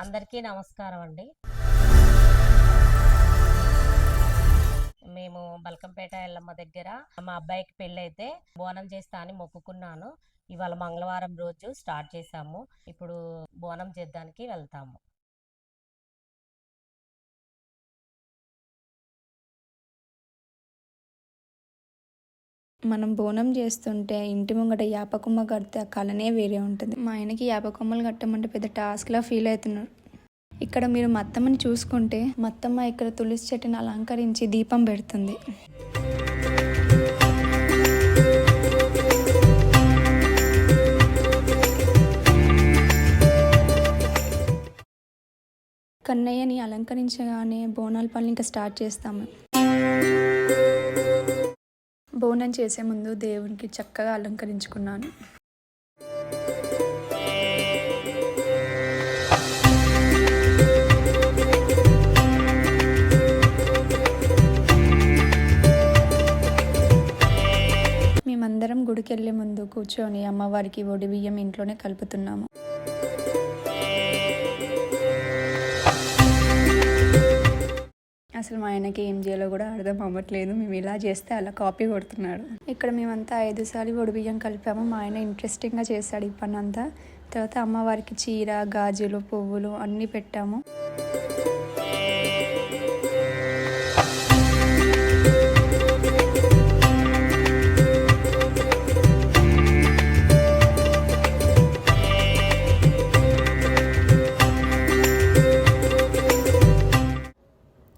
అందరికీ నమస్కారం అండి. మేము బల్కంపేట ఎల్లమ్మ దగ్గర మా అబ్బాయికి పెళ్ళైతే బోనం చేస్తా అని మొక్కుకున్నాను. ఇవాళ మంగళవారం రోజు స్టార్ట్ చేశాము. ఇప్పుడు బోనం చేద్దానికి వెళ్తాము. మనం బోనం చేస్తుంటే ఇంటి ముంగట యాపకొమ్మ కడితే ఆ కళనే వేరే ఉంటుంది. మా ఆయనకి యాపకొమ్మలు కట్టమంటే పెద్ద టాస్క్లా ఫీల్ అవుతున్నారు. ఇక్కడ మీరు మత్తమ్మని చూసుకుంటే మత్తమ్మ ఇక్కడ తులసి చెట్టుని అలంకరించి దీపం పెడుతుంది. కన్నయ్యని అలంకరించగానే బోనాల పనులు ఇంకా స్టార్ట్ చేస్తాము. బోనం చేసే ముందు దేవునికి చక్కగా అలంకరించుకున్నాను. మేమందరం గుడికి వెళ్ళే ముందు కూర్చొని అమ్మవారికి ఒడి బియ్యం ఇంట్లోనే కలుపుతున్నాము. అసలు మా ఆయనకి ఏం చేయాలో కూడా అర్థం అవ్వట్లేదు. మేము ఇలా చేస్తే అలా కాపీ కొడుతున్నాడు. ఇక్కడ మేమంతా 5 సార్లు ఒడి బియ్యం కలిపాము. మా ఆయన ఇంట్రెస్టింగ్గా చేశాడు ఈ పని అంతా. తర్వాత అమ్మవారికి చీర, గాజులు, పువ్వులు అన్నీ పెట్టాము.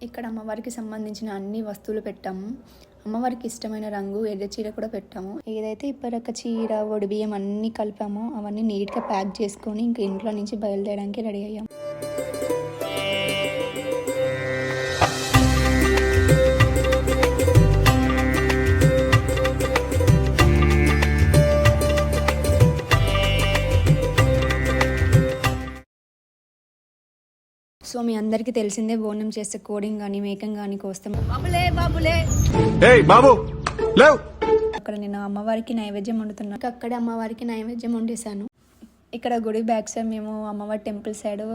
ఇక్కడ అమ్మవారికి సంబంధించిన అన్ని వస్తువులు పెట్టాము. అమ్మవారికి ఇష్టమైన రంగు ఎర్ర చీర కూడా పెట్టాము. ఏదైతే ఇప్పటిక చీర, ఒడి బియ్యం అన్నీ కలిపామో అవన్నీ నీట్గా ప్యాక్ చేసుకొని ఇంకా ఇంట్లో నుంచి బయలుదేరడానికి రెడీ అయ్యాం. సో మీ అందరికీ తెలిసిందే, బోనం చేస్తే కోడిని కానీ మేకం కానీ కోస్తాం. అక్కడ నేను అమ్మవారికి నైవేద్యం వండుతున్నా. అక్కడ అమ్మవారికి నైవేద్యం వండేసాను. ఇక్కడ గుడి బ్యాక్ సైడ్ మేము అమ్మవారి టెంపుల్ సైడ్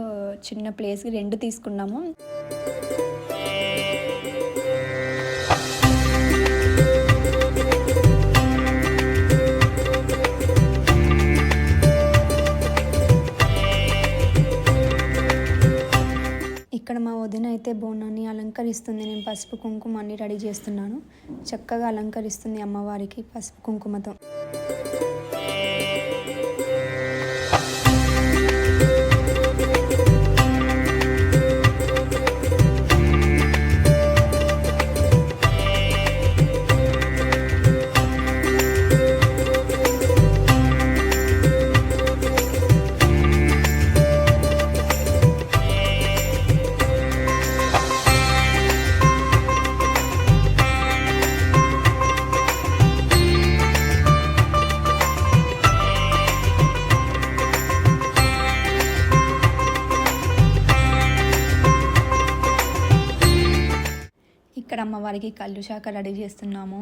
చిన్న ప్లేస్ 2 తీసుకున్నాము. ఇక్కడ మా వదిన అయితే బోనాన్ని అలంకరిస్తుంది. నేను పసుపు కుంకుమ అన్ని రెడీ చేస్తున్నాను. చక్కగా అలంకరిస్తుంది అమ్మవారికి పసుపు కుంకుమతో. ఇక్కడ అమ్మవారికి కళ్ళు శాఖ రెడీ చేస్తున్నాము.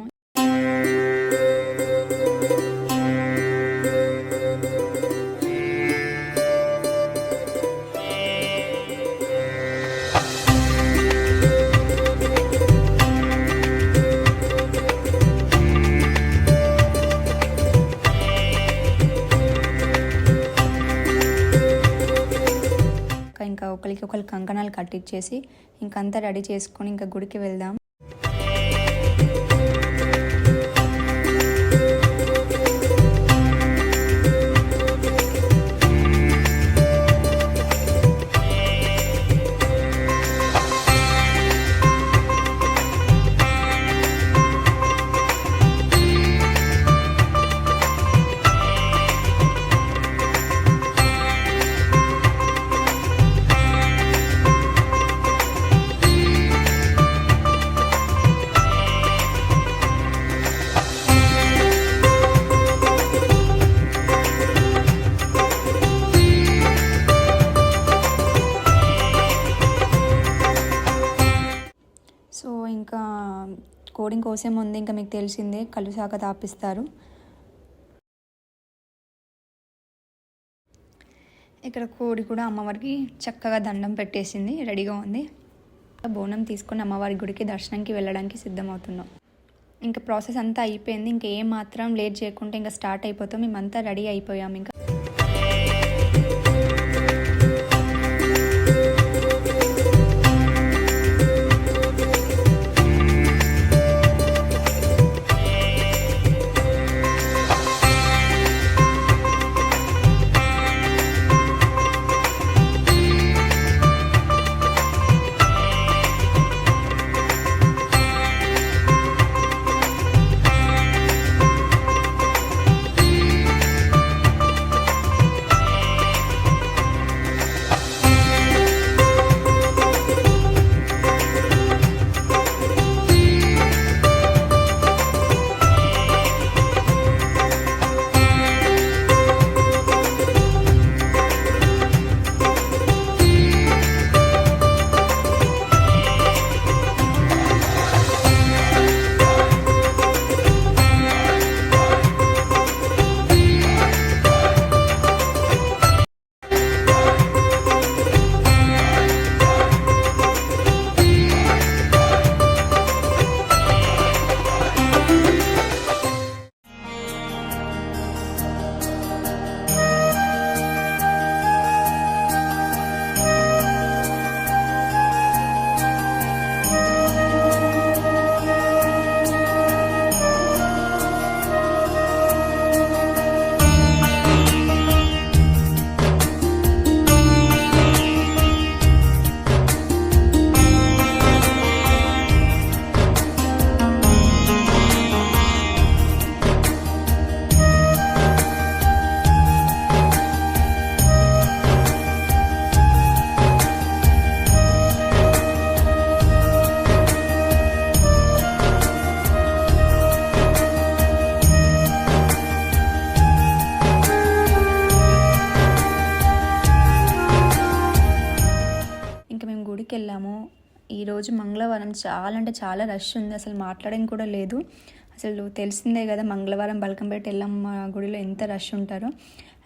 ఇంకా ఒకరికి కంకణాలు కట్టించేసి ఇంకంతా రెడీ చేసుకొని ఇంకా గుడికి వెళ్దాం. ఇంకా కోడిని కోసే ముందు ఇంకా మీకు తెలిసిందే కళ్ళు శాఖ తాపిస్తారు. ఇక్కడ కోడి కూడా అమ్మవారికి చక్కగా దండం పెట్టేసింది, రెడీగా ఉంది. బోనం తీసుకొని అమ్మవారి గుడికి దర్శనంకి వెళ్ళడానికి సిద్ధమవుతున్నాం. ఇంకా ప్రాసెస్ అంతా అయిపోయింది. ఇంకా ఏ మాత్రం లేట్ చేయకుండా ఇంకా స్టార్ట్ అయిపోతాం. మేమంతా రెడీ అయిపోయాం. ఇంకా గుడికి వెళ్ళాము. ఈరోజు మంగళవారం చాలా అంటే చాలా రష్ ఉంది, అసలు మాట్లాడడం కూడా లేదు. అసలు తెలిసిందే కదా మంగళవారం బల్కంపేట ఎల్లమ్మ గుడిలో ఎంత రష్ ఉంటారో.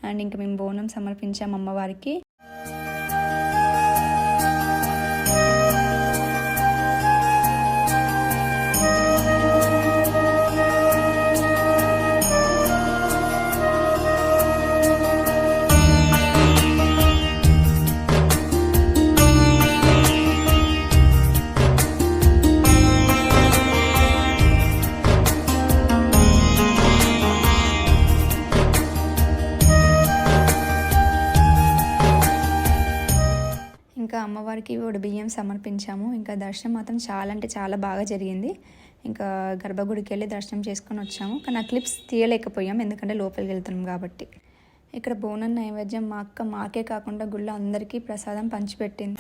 అండ్ ఇంకా మేము బోనం సమర్పించాము అమ్మవారికి. ఇంకా అమ్మవారికి బియ్యం సమర్పించాము. ఇంకా దర్శనం మాత్రం చాలా అంటే చాలా బాగా జరిగింది. ఇంకా గర్భగుడికి వెళ్ళి దర్శనం చేసుకొని వచ్చాము. కానీ ఆ క్లిప్స్ తీయలేకపోయాం, ఎందుకంటే లోపలికి వెళ్తున్నాం కాబట్టి. ఇక్కడ బోనం నైవేద్యం మా అక్క మాకే కాకుండా గుళ్ళో అందరికీ ప్రసాదం పంచిపెట్టింది.